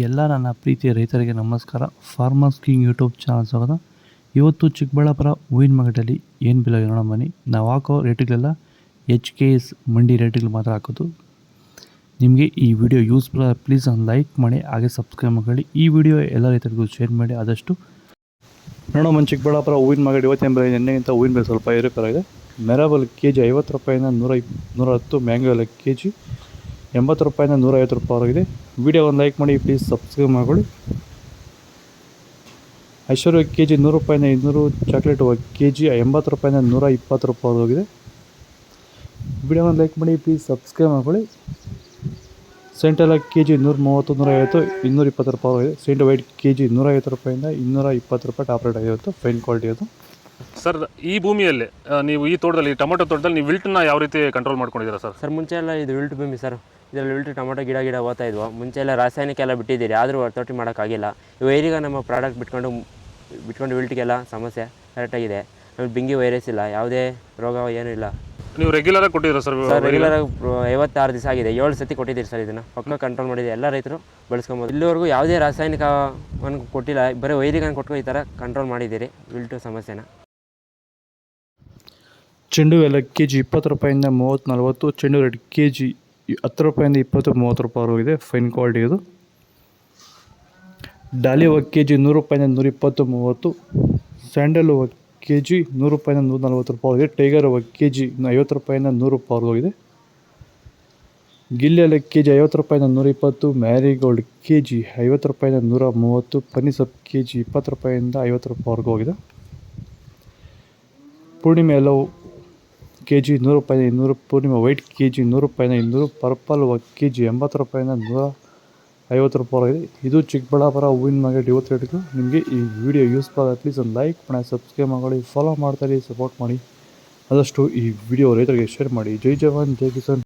ಎಲ್ಲ ನನ್ನ ಪ್ರೀತಿಯ ರೈತರಿಗೆ ನಮಸ್ಕಾರ. ಫಾರ್ಮರ್ಸ್ ಕಿಂಗ್ ಯೂಟ್ಯೂಬ್ ಚಾನಲ್ ಸ್ವಾಗತ. ಇವತ್ತು ಚಿಕ್ಕಬಳ್ಳಾಪುರ ಹೂವಿನ ಮಾರ್ಕೆಟಲ್ಲಿ ಏನು ಬೆಲೆ ನೋಡೋಣ ಬನ್ನಿ. ನಾವು ಹಾಕೋ ರೇಟ್ಗಳೆಲ್ಲ HKS ಮಂಡಿ ರೇಟ್ಗಳು ಮಾತ್ರ ಹಾಕೋದು. ನಿಮಗೆ ಈ ವಿಡಿಯೋ ಯೂಸ್ಫುಲ್ ಪ್ಲೀಸ್ ಒಂದು ಲೈಕ್ ಮಾಡಿ, ಹಾಗೆ ಸಬ್ಸ್ಕ್ರೈಬ್ ಮಾಡಿ. ಈ ವಿಡಿಯೋ ಎಲ್ಲ ರೈತರಿಗೂ ಶೇರ್ ಮಾಡಿ ಆದಷ್ಟು. ನೋಡೋಣ ಚಿಕ್ಕಬಳ್ಳಾಪುರ ಹೂವಿನ ಮಾರ್ಕೆಟ್ ಇವತ್ತೇನು ಬೆಲೆ, ನಿನ್ನೆಗಿಂತ ಹೂವಿನ ಬೆಲೆ ಸ್ವಲ್ಪ ಏರುಪೇರಾಗಿದೆ. ಮೆರಾಬಲ್ KG 50 ರೂಪಾಯಿಂದ 110, ಮ್ಯಾಂಗೋ ಎಲ್ಲ KG 80 ರೂಪಾಯಿಂದ 150 ರೂಪಾಯಿವರೆಗಿದೆ. ವಿಡಿಯೋ ಒಂದು ಲೈಕ್ ಮಾಡಿ, ಪ್ಲೀಸ್ ಸಬ್ಸ್ಕ್ರೈಬ್ ಮಾಡಿಕೊಳ್ಳಿ. ಐಶ್ವರ್ಯ KG 100 ರೂಪಾಯಿಂದ 200, ಚಾಕ್ಲೇಟ್ KG 80 ರೂಪಾಯಿಂದ 120 ರೂಪಾಯಿವರೆಗಿದೆ. ವಿಡಿಯೋ ಒಂದು ಲೈಕ್ ಮಾಡಿ, ಪ್ಲೀಸ್ ಸಬ್ಸ್ಕ್ರೈಬ್ ಮಾಡಿಕೊಳ್ಳಿ. ಸೆಂಟ್ ಎಲ್ಲ KG 130, 150, 220 ರೂಪಾಯಿವರೆಗಿದೆ. ಸೆಂಟ್ ವೈಟ್ KG 150 ರೂಪಾಯಿಂದ 220 ರೂಪಾಯಿ ಟಾಪ್ ರೇಟ್ ಆಗಿರುತ್ತೆ. ಫೈನ್ ಕ್ವಾಲಿಟಿ ಅದು. ಸರ್, ಈ ಭೂಮಿಯಲ್ಲಿ ನೀವು ಈ ತೋಟದಲ್ಲಿ ಟೊಮೊಟೊ ತೋಟದಲ್ಲಿ ನೀವು ವಿಲ್ಟ್ನ ಯಾವ ರೀತಿ ಕಂಟ್ರೋಲ್ ಮಾಡ್ಕೊಂಡಿದ್ದೀರಾ ಸರ್? ಸರ್, ಮುಂಚೆ ಎಲ್ಲ ಇದು ವಿಲ್ಟ್ ಭೂಮಿ ಸರ್. ಇದರಲ್ಲಿ ವಿಲ್ಟ್ ಟೊಮೊಟೊ ಗಿಡ ಓದ್ತಾ ಇದ್ವು. ಮುಂಚೆ ಎಲ್ಲ ರಾಸಾಯನಿಕ ಎಲ್ಲ ಬಿಟ್ಟಿದ್ದೀರಿ, ಆದರೂ ತೋಟ ಮಾಡೋಕ್ಕಾಗಿಲ್ಲ. ಈಗ ನಮ್ಮ ಪ್ರಾಡಕ್ಟ್ ಬಿಟ್ಕೊಂಡು ವಿಲ್ಟ್ಗೆಲ್ಲ ಸಮಸ್ಯೆ ಕರೆಕ್ಟಾಗಿದೆ. ಆಮೇಲೆ ಬಿಂಗಿ ವೈರಸ್ ಇಲ್ಲ, ಯಾವುದೇ ರೋಗ ಏನೂ ಇಲ್ಲ. ನೀವು ರೆಗ್ಯುಲರಾಗಿ ಕೊಟ್ಟಿದ್ದೀರಾ ಸರ್? ರೆಗ್ಯುಲರಾಗಿ 56 ದಿವಸ ಆಗಿದೆ, 7 ಸತಿ ಕೊಟ್ಟಿದ್ದೀರಿ ಸರ್. ಇದನ್ನು ಪಕ್ಕ ಕಂಟ್ರೋಲ್ ಮಾಡಿದೆ, ಎಲ್ಲ ರೈತರು ಬಳಸ್ಕೊಬೋದು. ಇಲ್ಲಿವರೆಗೂ ಯಾವುದೇ ರಾಸಾಯನಿಕವನ್ನು ಕೊಟ್ಟಿಲ್ಲ, ಬರೀ ವೈರಿಗನ್ನು ಕೊಟ್ಕೊಂಡು ಈ ಥರ ಕಂಟ್ರೋಲ್ ಮಾಡಿದ್ದೀರಿ ವಿಲ್ಟು ಸಮಸ್ಯೆನ. ಚೆಂಡು ಎಲ್ಲ KG 20 ರೂಪಾಯಿಂದ 30, 40. ಚೆಂಡು ರೇಟ್ KG 10 ರೂಪಾಯಿಂದ 20, 30 ರೂಪಾಯಿವರೆಗಿದೆ. ಫೈನ್ ಕ್ವಾಲಿಟಿ ಇದು. ಡಾಲಿ KG 100 ರೂಪಾಯಿಂದ 120, 30. ಸ್ಯಾಂಡಲ್ KG 100 ರೂಪಾಯಿಂದ 140 ರೂಪಾಯಿವರೆಗಿದೆ. ಟೈಗರ್ KG 50 ರೂಪಾಯಿಂದ 100 ರೂಪಾಯಿವರೆಗಿದೆ. ಗಿಲ್ಲಿ ಎಲ್ಲ KG 50 ರೂಪಾಯಿಂದ 120. ಮ್ಯಾರಿಗೋಲ್ಡ್ KG 50 ರೂಪಾಯಿಂದ 130. ಪನ್ನಿಸಪ್ KG 20 ರೂಪಾಯಿಂದ 50 ರೂಪಾಯಿವರೆಗೂ ಹೋಗಿದೆ. ಪೂರ್ಣಿಮೆ ಎಲ್ಲವು KG 100 ರೂಪಾಯಿಂದ 200. ಪೂರ್ಣಿಮಾ ವೈಟ್ KG 100 ರೂಪಾಯಿಂದ 200. ಪರ್ಪಲ್ KG 80 ರೂಪಾಯಿಂದ 150 ರೂಪಾಯಿವರೆಗಿದೆ. ಇದು ಚಿಕ್ಕಬಳ್ಳಾಪುರ ಹೂವಿನ ಮಾರ್ಕೆಟ್ ಇವತ್ತು ರೇಟ್ಗಳು. ನಿಮಗೆ ಈ ವಿಡಿಯೋ ಯೂಸ್ಫುಲ್ ಆದ ಪ್ಲೀಸ್ ಒಂದು ಲೈಕ್ ಮಾಡಿ, ಸಬ್ಸ್ಕ್ರೈಬ್ ಮಾಡಿ, ಫಾಲೋ ಮಾಡ್ತಾರೆ, ಸಪೋರ್ಟ್ ಮಾಡಿ. ಆದಷ್ಟು ಈ ವಿಡಿಯೋ ರೈತರಿಗೆ ಶೇರ್ ಮಾಡಿ. ಜೈ ಜವಾನ್ ಜೈ ಕಿಸಾನ್.